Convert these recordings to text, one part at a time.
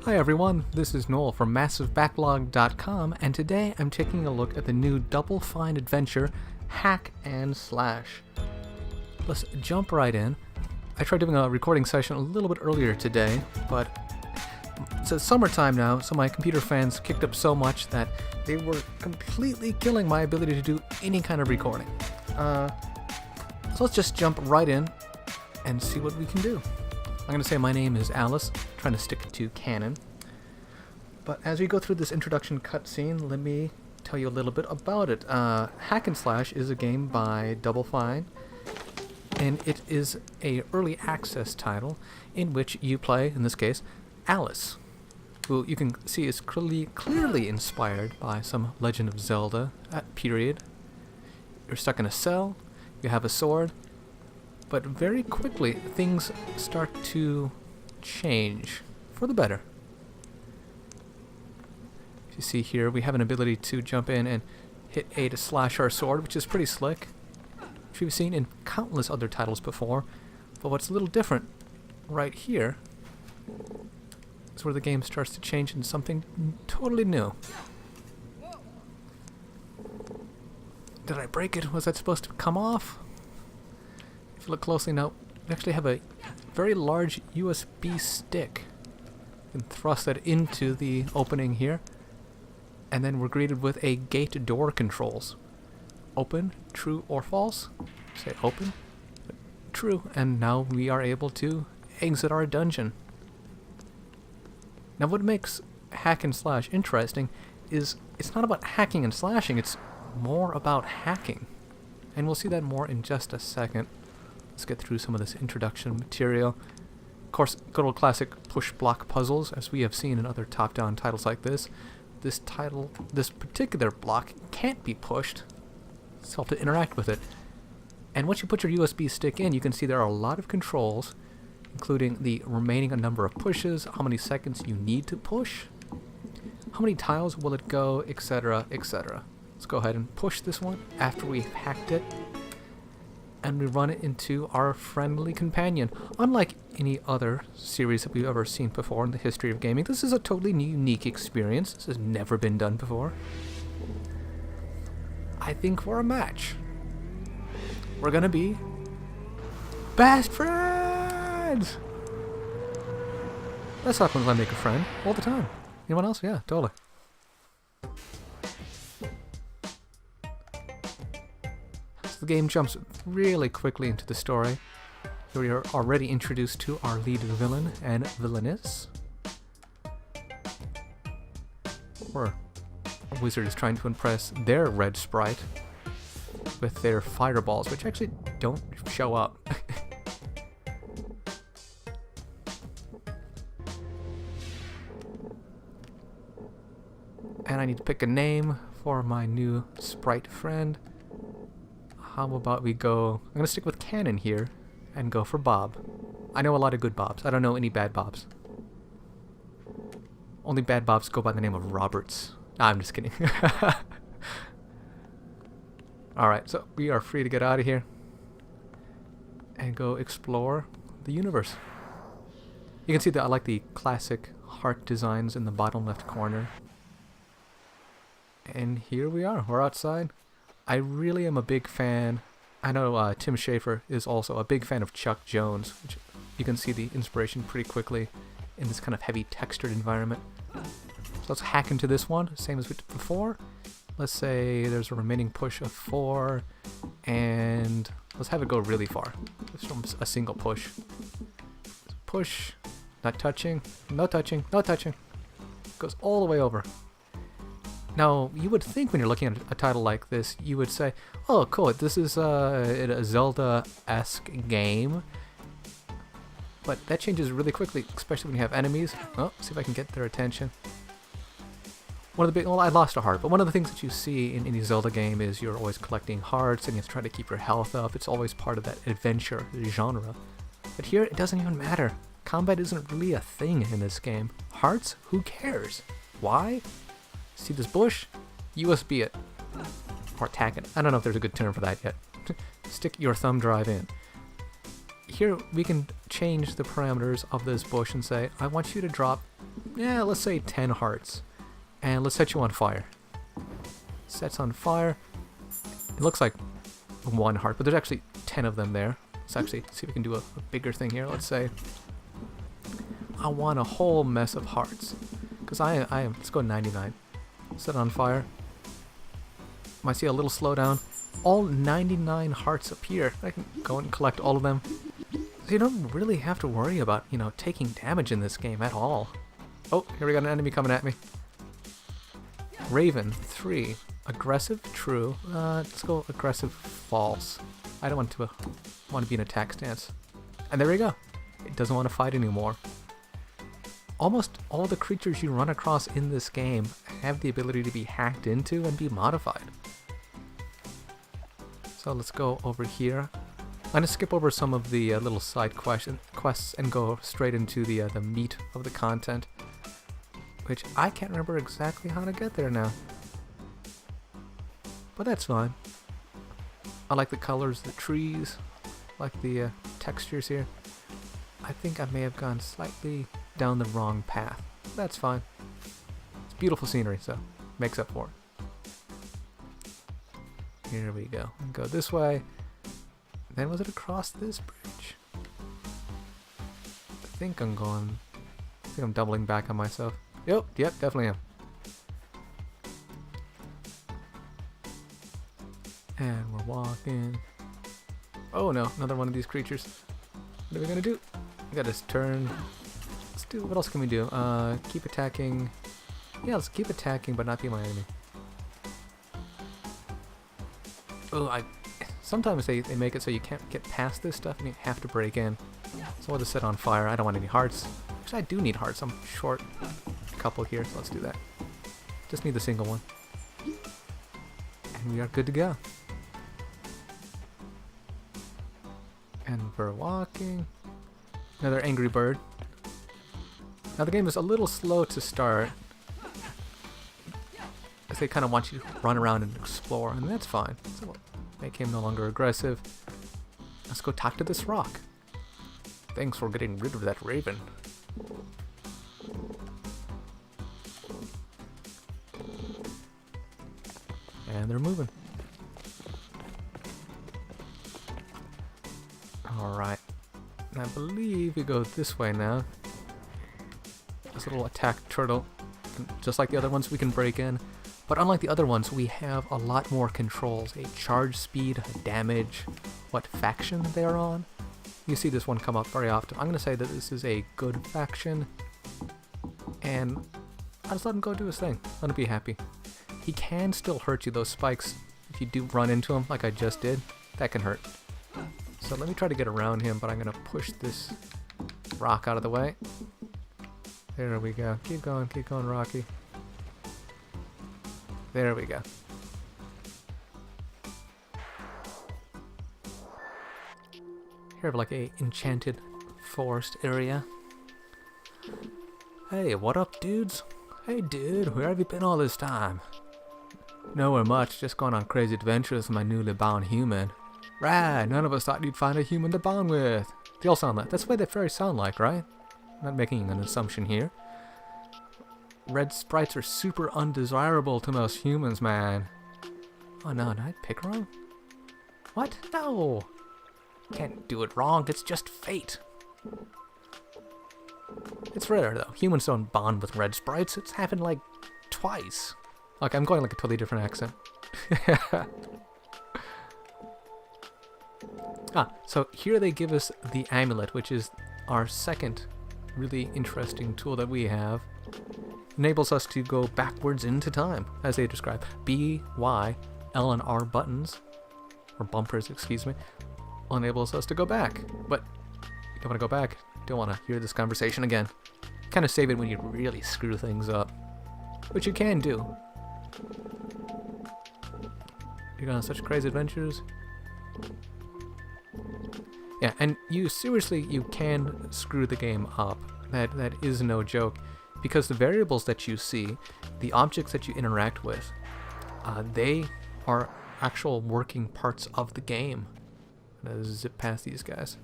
Hi everyone, this is Noel from MassiveBacklog.com, and today I'm taking a look at the new Double Fine adventure, Hack and Slash. Let's jump right in. I tried doing a recording session a little bit earlier today, but it's summertime now, so my computer fans kicked up so much that they were completely killing my ability to do any kind of recording. So let's just jump right in and see what we can do. I'm going to say my name is Alice, trying to stick to canon. But as we go through this introduction cutscene, let me tell you a little bit about it. Hack and Slash is a game by Double Fine, and it is a early access title in which you play, in this case, Alice, who you can see is clearly inspired by some Legend of Zelda period. You're stuck in a cell, you have a sword, but very quickly things start to change for the better. As you see here, we have an ability to jump in and hit A to slash our sword, which is pretty slick, which we've seen in countless other titles before. But what's a little different right here is where the game starts to change into something totally new. Did I break it? Was that supposed to come off? If you look closely now, we actually have a very large USB stick. You can thrust that into the opening here, and then we're greeted with a gate door controls. Open, true or false. Say open, true, and now we are able to exit our dungeon. Now what makes Hack and Slash interesting is it's not about hacking and slashing, it's more about hacking. And we'll see that more in just a second. Let's get through some of this introduction material. Of course, good old classic push block puzzles, as we have seen in other top-down titles like this. This particular block can't be pushed, so you have to interact with it. And once you put your USB stick in, you can see there are a lot of controls, including the remaining number of pushes, how many seconds you need to push, how many tiles will it go, etc., etc. Let's go ahead and push this one after we've hacked it, and we run it into our friendly companion. Unlike any other series that we've ever seen before in the history of gaming, this is a totally unique experience. This has never been done before. I think we're a match. We're gonna be best friends! That's not when I make a friend all the time. Anyone else? Yeah, totally. The game jumps really quickly into the story. Here we are already introduced to our lead villain and villainess, where a wizard is trying to impress their red sprite with their fireballs, which actually don't show up. And I need to pick a name for my new sprite friend. How about we go... I'm going to stick with canon here and go for Bob. I know a lot of good Bobs. I don't know any bad Bobs. Only bad Bobs go by the name of Roberts. Nah, I'm just kidding. Alright, so we are free to get out of here and go explore the universe. You can see that I like the classic heart designs in the bottom left corner. And here we are. We're outside. I really am a big fan. I know Tim Schafer is also a big fan of Chuck Jones, which you can see the inspiration pretty quickly in this kind of heavy textured environment. So let's hack into this one, same as we did before. Let's say there's a remaining push of 4, and let's have it go really far. Just from a single push. Push, not touching, no touching, no touching. Goes all the way over. Now, you would think when you're looking at a title like this, you would say, oh, cool, this is a Zelda-esque game. But that changes really quickly, especially when you have enemies. Oh, see if I can get their attention. Well, I lost a heart, but one of the things that you see in any Zelda game is you're always collecting hearts, and you have to try to keep your health up. It's always part of that adventure genre. But here, it doesn't even matter. Combat isn't really a thing in this game. Hearts? Who cares? Why? See this bush? USB it. Or tack it. I don't know if there's a good term for that yet. Stick your thumb drive in. Here we can change the parameters of this bush and say, I want you to drop yeah, let's say 10 hearts. And let's set you on fire. Sets on fire. It looks like 1 heart, but there's actually 10 of them there. Let's actually see if we can do a bigger thing here. Let's say I want a whole mess of hearts. Because I am, let's go 99. Set on fire. Might see a little slowdown. All 99 hearts appear. I can go and collect all of them. So you don't really have to worry about, you know, taking damage in this game at all. Oh, here we got an enemy coming at me. Raven, 3. Aggressive, true. Let's go aggressive, false. I don't want to be in attack stance. And there we go. It doesn't want to fight anymore. Almost all the creatures you run across in this game have the ability to be hacked into and be modified. So let's go over here. I'm going to skip over some of the little side quests and go straight into the meat of the content, which I can't remember exactly how to get there now. But that's fine. I like the colors of the trees, I like the textures here. I think I may have gone slightly down the wrong path. That's fine. It's beautiful scenery, so makes up for it. Here we go. Go this way. Then was it across this bridge? I think I'm doubling back on myself. Yep, definitely am. And we're walking. Oh no, another one of these creatures. What are we gonna do? We gotta turn. Let's do, what else can we do? Keep attacking. Yeah, let's keep attacking, but not be my enemy. Oh, sometimes they make it so you can't get past this stuff and you have to break in. So I'll just set on fire. I don't want any hearts. Actually, I do need hearts. I'm short a couple here, so let's do that. Just need the single one. And we are good to go. And we're walking. Another angry bird. Now the game is a little slow to start, as they kind of want you to run around and explore, and that's fine. So we'll make him no longer aggressive. Let's go talk to this rock. Thanks for getting rid of that raven. And they're moving. Alright. I believe we go this way now. This little attack turtle. And just like the other ones, we can break in. But unlike the other ones, we have a lot more controls. A charge speed, a damage, what faction they're on. You see this one come up very often. I'm going to say that this is a good faction. And I just let him go do his thing. Let him be happy. He can still hurt you, those spikes. If you do run into him like I just did, that can hurt. So let me try to get around him, but I'm going to push this rock out of the way. There we go. Keep going, Rocky. There we go. Here we have like a enchanted forest area. Hey, what up, dudes? Hey, dude, where have you been all this time? Nowhere much, just going on crazy adventures with my newly bound human. Right, none of us thought you'd find a human to bond with. They all sound like, that's the way they fairies sound like, right? I'm not making an assumption here. Red sprites are super undesirable to most humans, man. Oh no, did I pick wrong? What? No! Can't do it wrong, it's just fate. It's rare though. Humans don't bond with red sprites. It's happened like twice. Like I'm going like a totally different accent. So here they give us the amulet, which is our second really interesting tool that we have. Enables us to go backwards into time, as they describe. B, Y, L, and R buttons, or bumpers, excuse me, enables us to go back. But you don't want to go back. Don't want to hear this conversation again. Kind of save it when you really screw things up, which you can do. You're going on such crazy adventures. Yeah, and you can screw the game up. That is no joke, because the variables that you see, the objects that you interact with, they are actual working parts of the game. I'm gonna zip past these guys.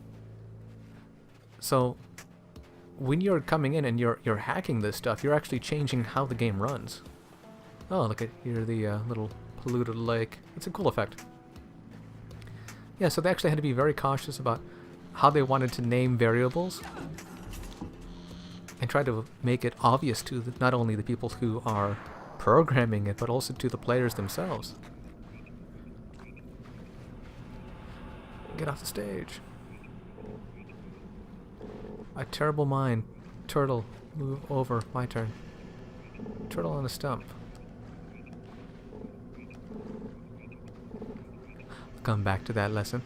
So when you're coming in and you're hacking this stuff, you're actually changing how the game runs. Oh, look at here, the little polluted lake. It's a cool effect. Yeah, so they actually had to be very cautious about how they wanted to name variables and try to make it obvious to not only the people who are programming it, but also to the players themselves. Get off the stage. A terrible mind. Turtle, move over. My turn. Turtle on the stump. Come back to that lesson.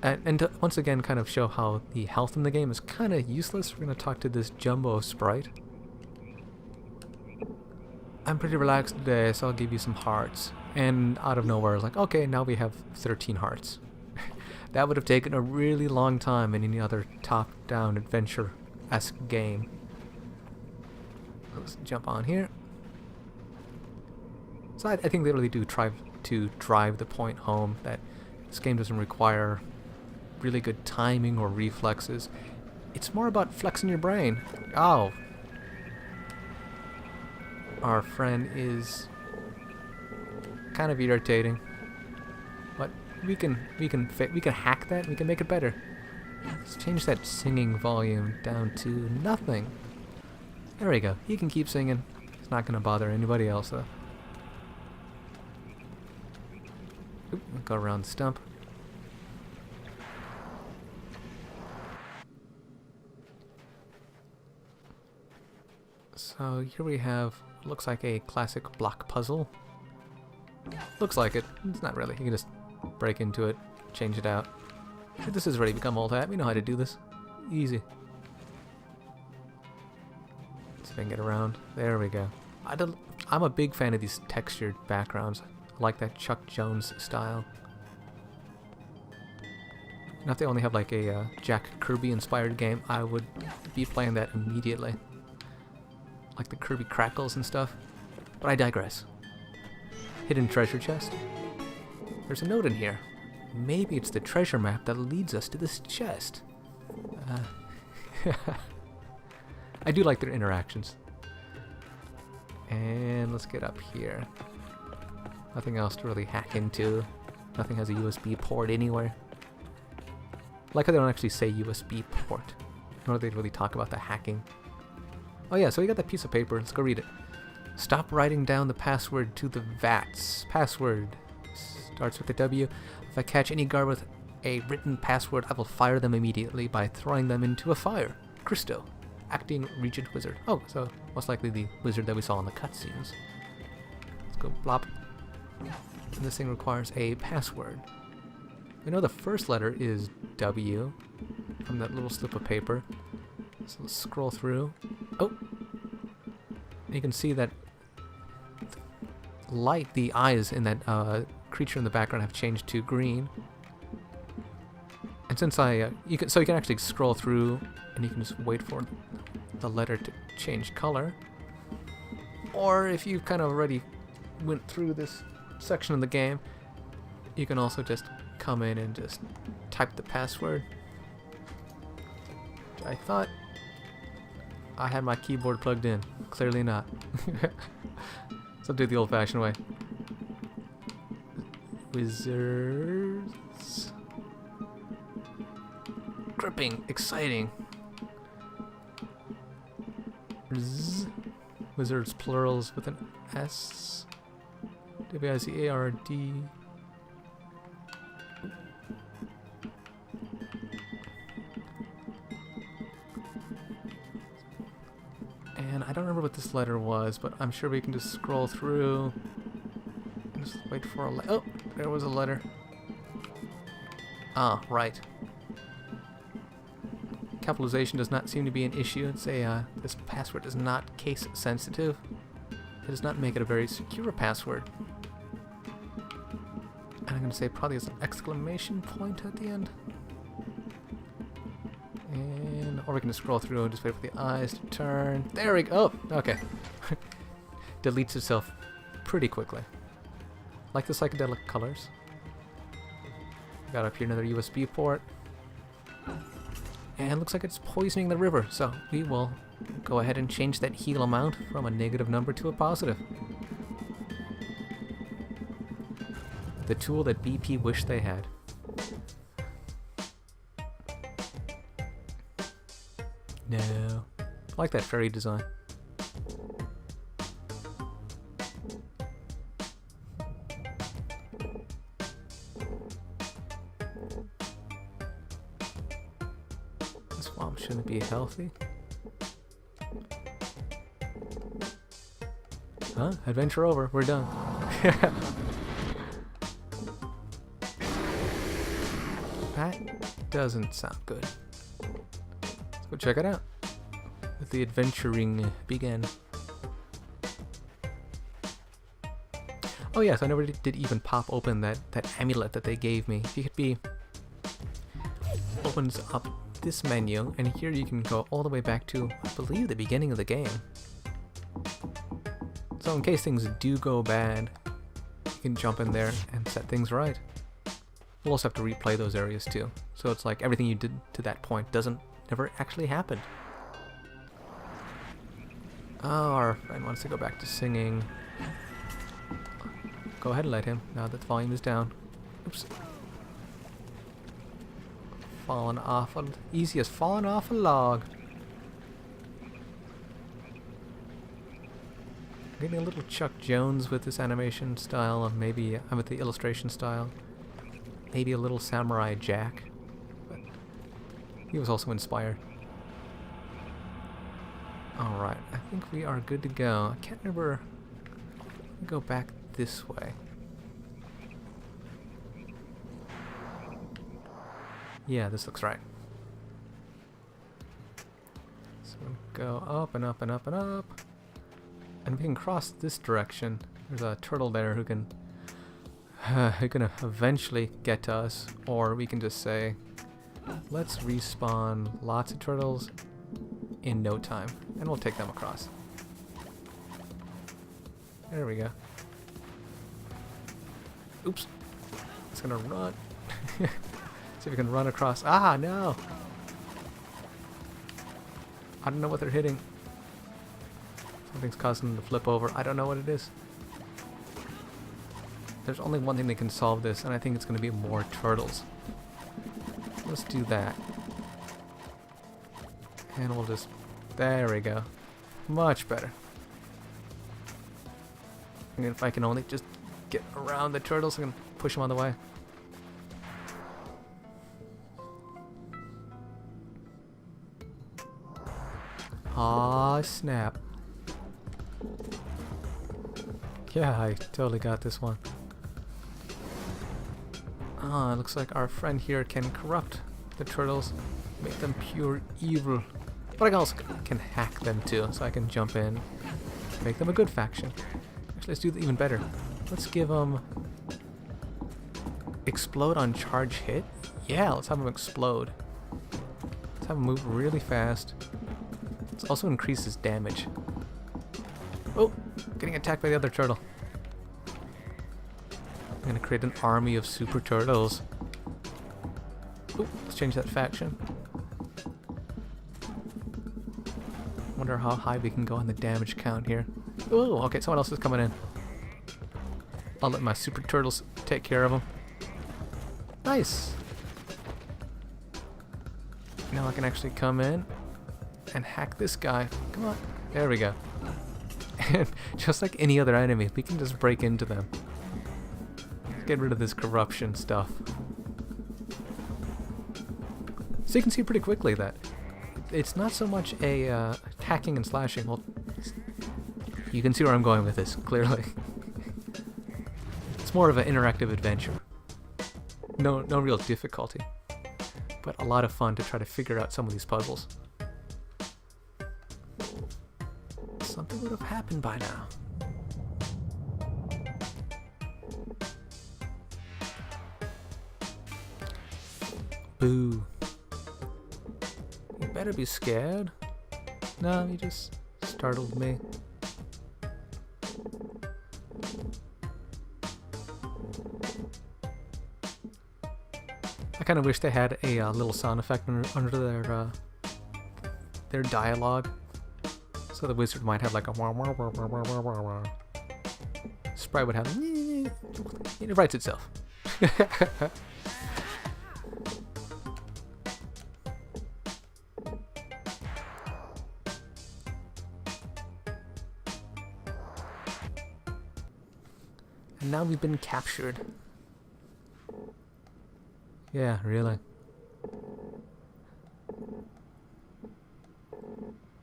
And to once again kind of show how the health in the game is kind of useless, we're going to talk to this jumbo sprite. I'm pretty relaxed today, so I'll give you some hearts. And out of nowhere, it's like, okay, now we have 13 hearts. That would have taken a really long time in any other top-down adventure-esque game. Let's jump on here. So I think they really do try to drive the point home that this game doesn't require really good timing or reflexes. It's more about flexing your brain. Oh. Our friend is kind of irritating. But we can hack that. We can make it better. Let's change that singing volume down to nothing. There we go. He can keep singing. It's not going to bother anybody else though. Oop, go around the stump. So here we have, looks like a classic block puzzle. Looks like it. It's not really. You can just break into it, change it out. This has already become old hat. We know how to do this. Easy. See if I can get around. There we go. I'm a big fan of these textured backgrounds. I like that Chuck Jones style. And if they only have like a Jack Kirby inspired game, I would be playing that immediately. Like the Kirby crackles and stuff. But I digress. Hidden treasure chest. There's a note in here. Maybe it's the treasure map that leads us to this chest. I do like their interactions. And let's get up here. Nothing else to really hack into. Nothing has a USB port anywhere. Like how they don't actually say USB port. Nor do they really talk about the hacking. Oh yeah, so we got that piece of paper. Let's go read it. Stop writing down the password to the VATS. Password starts with a W. If I catch any guard with a written password, I will fire them immediately by throwing them into a fire. Christo, acting regent wizard. Oh, so most likely the wizard that we saw in the cutscenes. Let's go blop. And this thing requires a password. We know the first letter is W from that little slip of paper. So let's scroll through. Oh! You can see that light, the eyes in that creature in the background have changed to green. And since you can actually scroll through and you can just wait for the letter to change color. Or if you kind of already went through this section of the game, you can also just come in and just type the password. Which I thought I had my keyboard plugged in. Clearly not. So I'll do it the old-fashioned way. Wizards. Gripping. Exciting. Wizards plurals with an S. W-I-Z-A-R-D. And I don't remember what this letter was, but I'm sure we can just scroll through and just wait for a letter. Oh, there was a letter. Ah, right. Capitalization does not seem to be an issue. It's a, this password is not case sensitive. It does not make it a very secure password. And I'm going to say probably as an exclamation point at the end. And, or we can just scroll through and just wait for the eyes to turn. There we go. Oh, okay. Deletes itself pretty quickly. Like the psychedelic colors. Got up here another USB port. And it looks like it's poisoning the river, so we will go ahead and change that heal amount from a negative number to a positive. The tool that BP wished they had. No. I like that fairy design. This swamp shouldn't be healthy. Huh? Adventure over. We're done. That doesn't sound good. Let's go check it out. Let the adventuring begin. Oh yes, I never did even pop open that amulet that they gave me. If you could be... opens up this menu, and here you can go all the way back to, I believe, the beginning of the game. So in case things do go bad, you can jump in there and set things right. We'll also have to replay those areas too. So it's like everything you did to that point never actually happened. Oh, our friend wants to go back to singing. Go ahead and let him, now that the volume is down. Oops. Fallen off, easy as falling off a log. Getting a little Chuck Jones with this animation style, and maybe with the illustration style. Maybe a little Samurai Jack, but he was also inspired. Alright, I think we are good to go. I can't remember. Let me go back this way. Yeah, this looks right. So we'll go up and up and up and up. And we can cross this direction. There's a turtle there who can eventually get to us, or we can just say, let's respawn lots of turtles in no time, and we'll take them across. There we go. Oops. It's gonna run. See if we can run across. Ah, no! I don't know what they're hitting. Something's causing them to flip over. I don't know what it is. There's only one thing that can solve this, and I think it's going to be more turtles. Let's do that. And we'll just... there we go. Much better. And if I can only just get around the turtles, I can push them on the way. Aw, snap. Yeah, I totally got this one. Ah, it looks like our friend here can corrupt the turtles, make them pure evil. But I also can hack them too, so I can jump in, make them a good faction. Actually, let's do even better. Let's give them explode on charge hit. Yeah, let's have them explode. Let's have them move really fast. This also increases damage. Oh, getting attacked by the other turtle. I'm gonna create an army of super turtles. Ooh, let's change that faction. Wonder how high we can go on the damage count here. Oh, okay, someone else is coming in. I'll let my super turtles take care of them. Nice! Now I can actually come in and hack this guy. Come on. There we go. And just like any other enemy, we can just break into them. Get rid of this corruption stuff. So you can see pretty quickly that it's not so much a hacking and slashing. Well, you can see where I'm going with this, clearly. It's more of an interactive adventure. No real difficulty, but a lot of fun to try to figure out some of these puzzles. Something would have happened by now. Boo. You better be scared. No, you just startled me. I kind of wish they had a little sound effect under their dialogue, so the wizard might have like a wah wah wah wah wah wah wah wah. Sprite would have it writes itself. And now we've been captured. Yeah, really.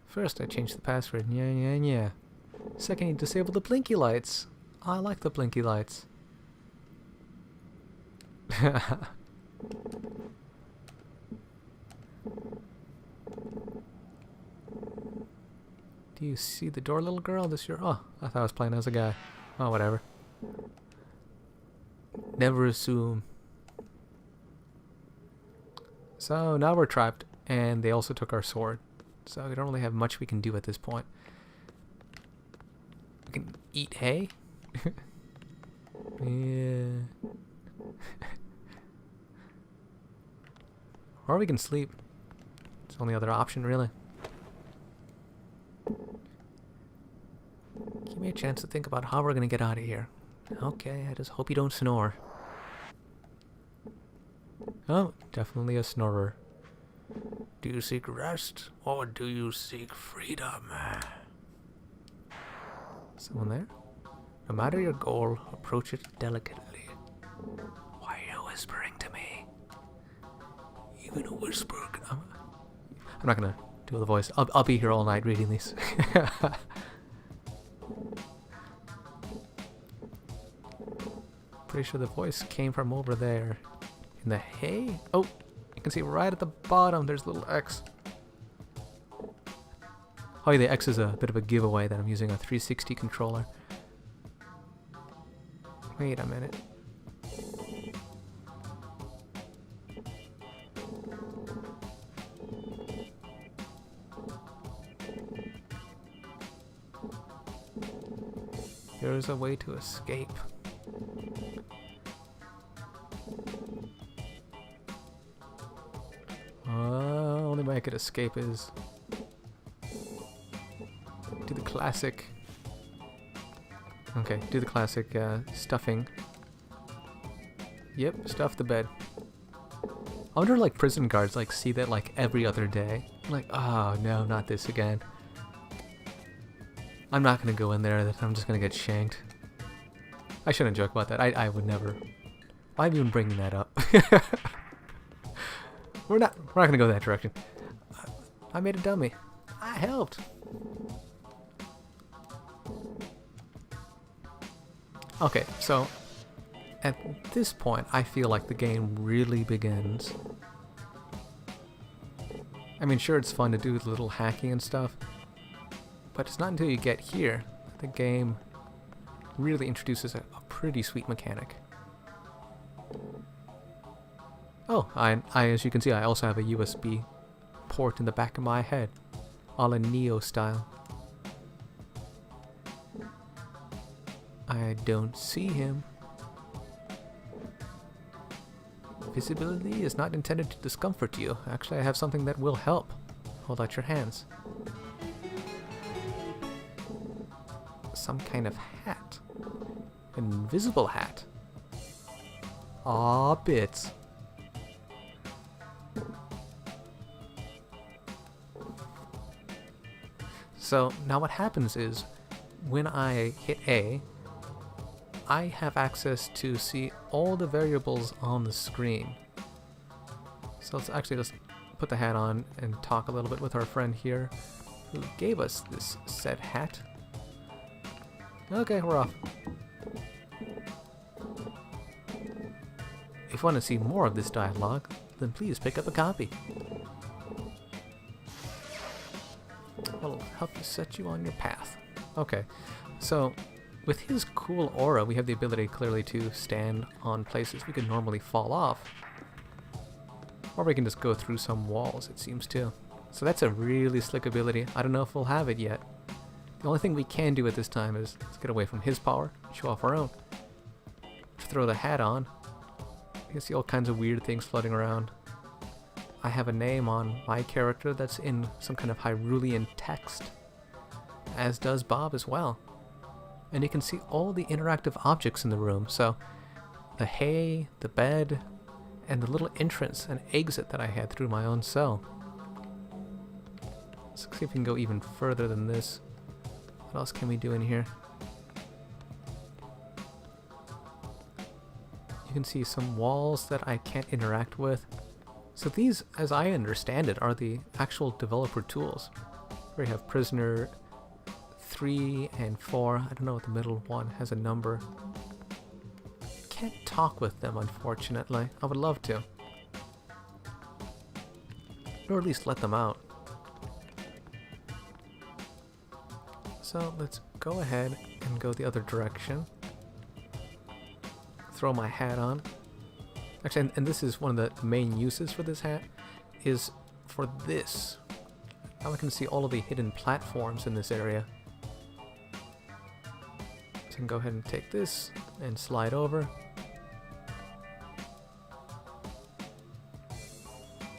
First, I changed the password. Yeah. Second, you disable the blinky lights. I like the blinky lights. Do you see the door, little girl? This your... Oh, I thought I was playing as a guy. Oh, whatever. Never assume. So now we're trapped, and they also took our sword. So we don't really have much we can do at this point. We can eat hay? Yeah. Or we can sleep. It's the only other option, really. Give me a chance to think about how we're gonna get out of here. Okay, I just hope you don't snore. Oh, definitely a snorer. Do you seek rest, or do you seek freedom? Someone there? No matter your goal, approach it delicately. Why are you whispering to me? Even a whisper can... I'm not gonna do the voice. I'll be here all night reading these. Pretty sure the voice came from over there. In the hay? Oh, you can see right at the bottom there's a little X. Oh yeah, the X is a bit of a giveaway that I'm using a 360 controller. Wait a minute. Here's a way to escape. Only way I could escape is do the classic. Okay, do the classic stuffing. Yep, stuff the bed. I wonder, like, prison guards like see that like every other day. Like, oh no, not this again. I'm not gonna go in there. I'm just gonna get shanked. I shouldn't joke about that. I would never. Why am I even bringing that up? We're not gonna go that direction. I made a dummy. I helped. Okay, so at this point, I feel like the game really begins. I mean, sure, it's fun to do the little hacking and stuff, but it's not until you get here the game really introduces a pretty sweet mechanic. Oh, I as you can see, I also have a USB port in the back of my head, a la Neo style. I don't see him. Visibility is not intended to discomfort you. Actually, I have something that will help. Hold out your hands. Some kind of hat. An invisible hat. Aw, bits. So now what happens is, when I hit A, I have access to see all the variables on the screen. So let's actually just put the hat on and talk a little bit with our friend here, who gave us this said hat. Okay, we're off. If you want to see more of this dialogue, then please pick up a copy. It'll help you set you on your path. Okay, so with his cool aura, we have the ability clearly to stand on places we could normally fall off. Or we can just go through some walls, it seems too. So that's a really slick ability. I don't know if we'll have it yet. The only thing we can do at this time is let's get away from his power, show off our own. Throw the hat on. You can see all kinds of weird things floating around. I have a name on my character that's in some kind of Hyrulean text, as does Bob as well. And you can see all the interactive objects in the room, so the hay, the bed, and the little entrance and exit that I had through my own cell. Let's see if we can go even further than this. What else can we do in here? You can see some walls that I can't interact with. So these, as I understand it, are the actual developer tools. We have prisoner 3 and 4. I don't know what the middle one has a number. Can't talk with them, unfortunately. I would love to. Or at least let them out. So let's go ahead and go the other direction. Throw my hat on. Actually, and this is one of the main uses for this hat, is for this. Now I can see all of the hidden platforms in this area. So I can go ahead and take this and slide over.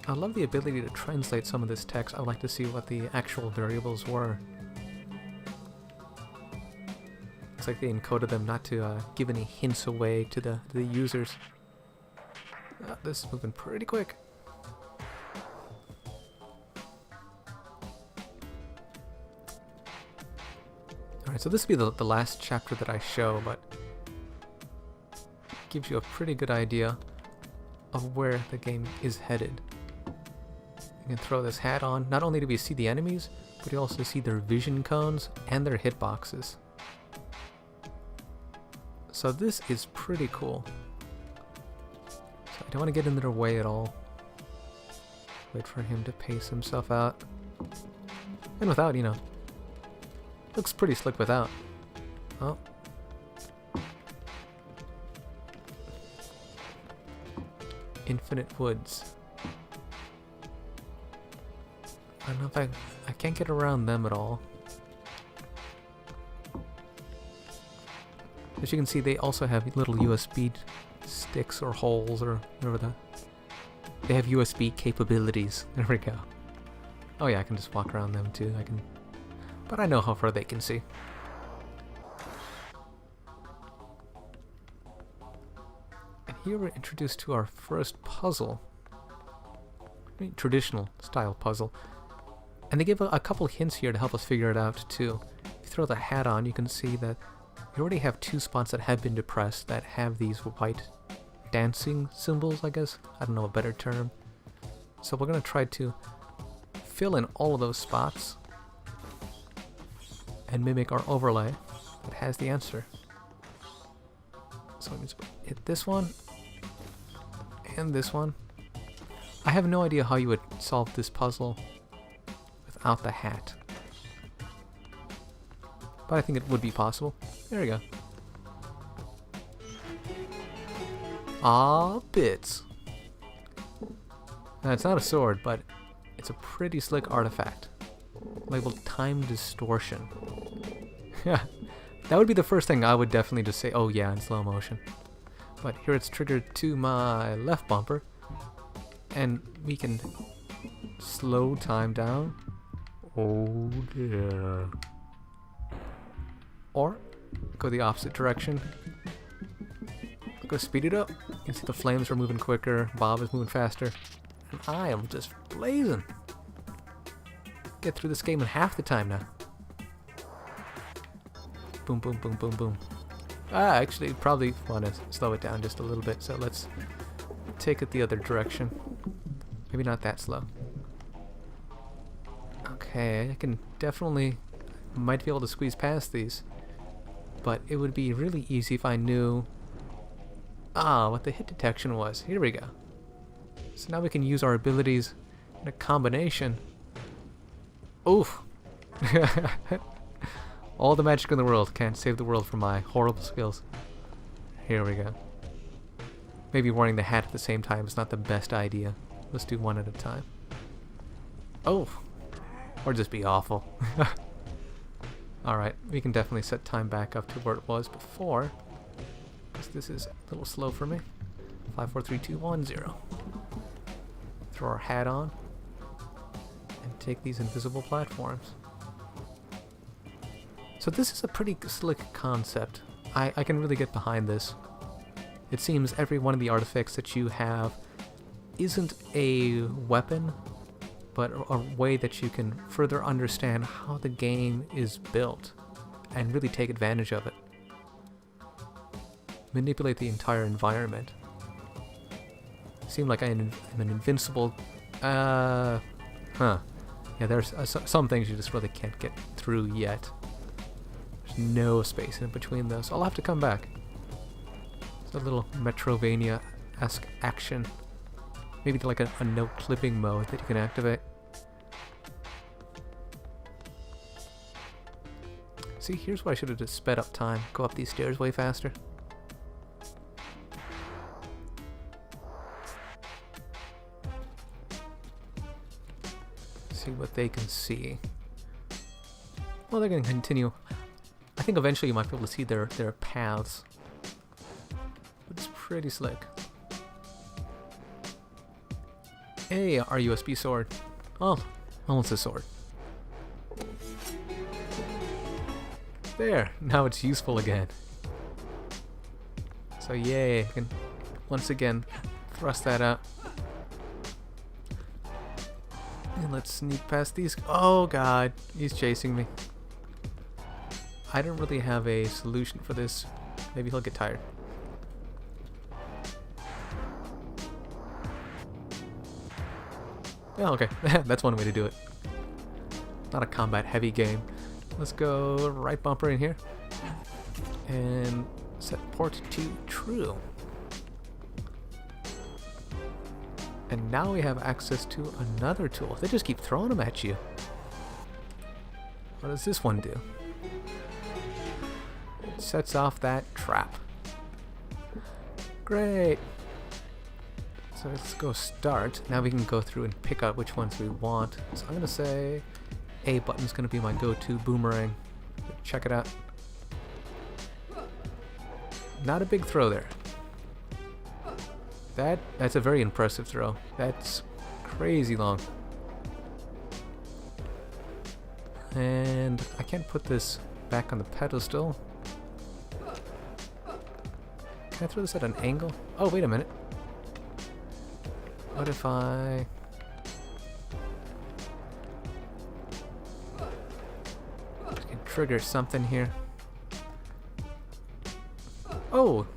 I love the ability to translate some of this text. I'd like to see what the actual variables were. Looks like they encoded them not to give any hints away to the users. This is moving pretty quick. Alright, so this will be the last chapter that I show, but it gives you a pretty good idea of where the game is headed. You can throw this hat on. Not only do we see the enemies, but you also see their vision cones and their hitboxes. So this is pretty cool. So I don't want to get in their way at all. Wait for him to pace himself out. And without, you know, looks pretty slick without. Oh. Infinite Woods. I don't know if I can't get around them at all. As you can see, they also have little USB sticks or holes or whatever they have USB capabilities. There we go. Oh yeah, I can just walk around them too. But I know how far they can see. And here we're introduced to our first puzzle. I mean, traditional style puzzle. And they give a couple hints here to help us figure it out too. If you throw the hat on, you can see that you already have two spots that have been depressed that have these white dancing symbols, I guess. I don't know a better term. So we're going to try to fill in all of those spots and mimic our overlay that has the answer. So let me just hit this one and this one. I have no idea how you would solve this puzzle without the hat, but I think it would be possible. There we go. Ah, bits. Now it's not a sword, but it's a pretty slick artifact labeled Time Distortion. Yeah, that would be the first thing I would definitely just say, oh yeah, in slow motion. But here it's triggered to my left bumper, and we can slow time down. Oh dear. Or go the opposite direction. Go speed it up. You can see the flames are moving quicker, Bob is moving faster, and I am just blazing. Get through this game in half the time now. Boom, boom, boom, boom, boom. Actually, probably want to slow it down just a little bit, so let's take it the other direction. Maybe not that slow. Okay, I can definitely, might be able to squeeze past these, but it would be really easy if I knew what the hit detection was. Here we go. So now we can use our abilities in a combination. Oof. All the magic in the world can't save the world from my horrible skills. Here we go. Maybe wearing the hat at the same time is not the best idea. Let's do one at a time. Oh. Or just be awful. Alright, we can definitely set time back up to where it was before, because this is a little slow for me. 5, 4, 3, 2, 1, 0. Throw our hat on and take these invisible platforms. So this is a pretty slick concept. I can really get behind this. It seems every one of the artifacts that you have isn't a weapon, but a way that you can further understand how the game is built and really take advantage of it. Manipulate the entire environment. Seem like I'm an invincible... Yeah, there's some things you just really can't get through yet. There's no space in between those. I'll have to come back. It's a little Metrovania-esque action. Maybe like a no-clipping mode that you can activate. See, here's what I should have just sped up time. Go up these stairs way faster. See what they can see. Well, they're going to continue. I think eventually you might be able to see their paths. But it's pretty slick. Hey, our USB sword. Oh, almost a sword. There, now it's useful again. So yay, I can once again thrust that out. And let's sneak past these. Oh god, he's chasing me. I don't really have a solution for this. Maybe he'll get tired. Oh, okay. That's one way to do it. Not a combat heavy game. Let's go right bumper in here. And set port to true. And now we have access to another tool. They just keep throwing them at you. What does this one do? It sets off that trap. Great. So let's go start. Now we can go through and pick out which ones we want. So I'm going to say A button is going to be my go-to boomerang. Check it out. Not a big throw there. That's a very impressive throw. That's crazy long. And I can't put this back on the pedestal. Can I throw this at an angle? Oh, wait a minute. What if I... can trigger something here? Oh!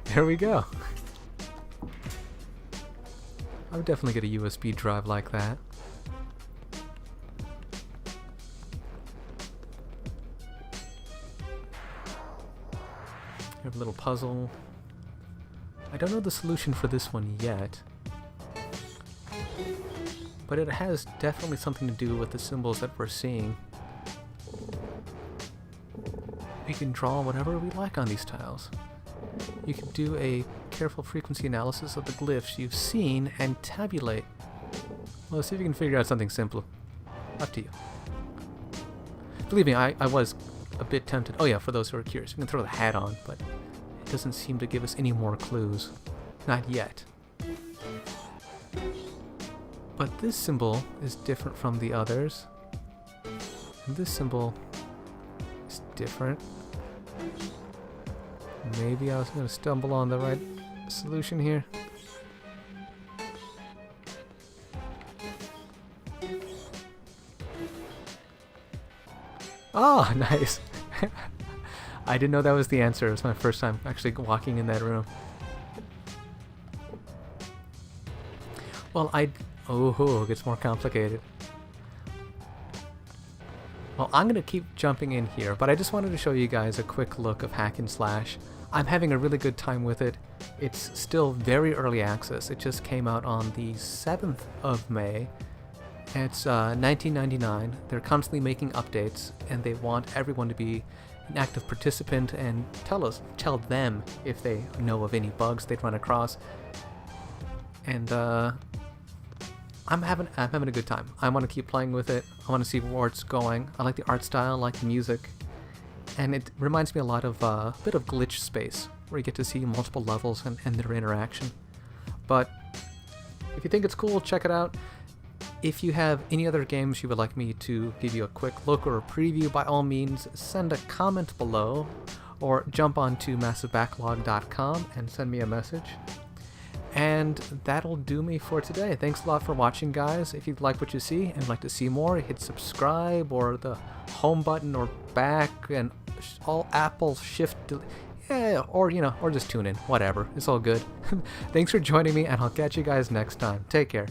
There we go. I would definitely get a USB drive like that. Have a little puzzle. I don't know the solution for this one yet, but it has definitely something to do with the symbols that we're seeing. We can draw whatever we like on these tiles. You can do a careful frequency analysis of the glyphs you've seen and tabulate. Well, let's see if you can figure out something simple. Up to you. Believe me, I was a bit tempted. Oh yeah, for those who are curious, we can throw the hat on, but it doesn't seem to give us any more clues. Not yet. But this symbol is different from the others. And this symbol is different. Maybe I was going to stumble on the right solution here. Oh, nice. I didn't know that was the answer. It was my first time actually walking in that room. Well, oh, it gets more complicated. Well, I'm going to keep jumping in here, but I just wanted to show you guys a quick look of HackNSlash. I'm having a really good time with it. It's still very early access. It just came out on the 7th of May. It's $19.99. They're constantly making updates, and they want everyone to be an active participant and tell them if they know of any bugs they'd run across. And I'm having a good time. I want to keep playing with it. I want to see where it's going. I like the art style, I like the music, and it reminds me a lot of a bit of Glitch Space, where you get to see multiple levels and their interaction. But if you think it's cool, check it out. If you have any other games you would like me to give you a quick look or a preview, by all means, send a comment below or jump onto massivebacklog.com and send me a message. And that'll do me for today. Thanks a lot for watching, guys. If you like what you see and like to see more, hit subscribe or the home button or back and all Apple shift, yeah, or or just tune in. Whatever. It's all good. Thanks for joining me, and I'll catch you guys next time. Take care.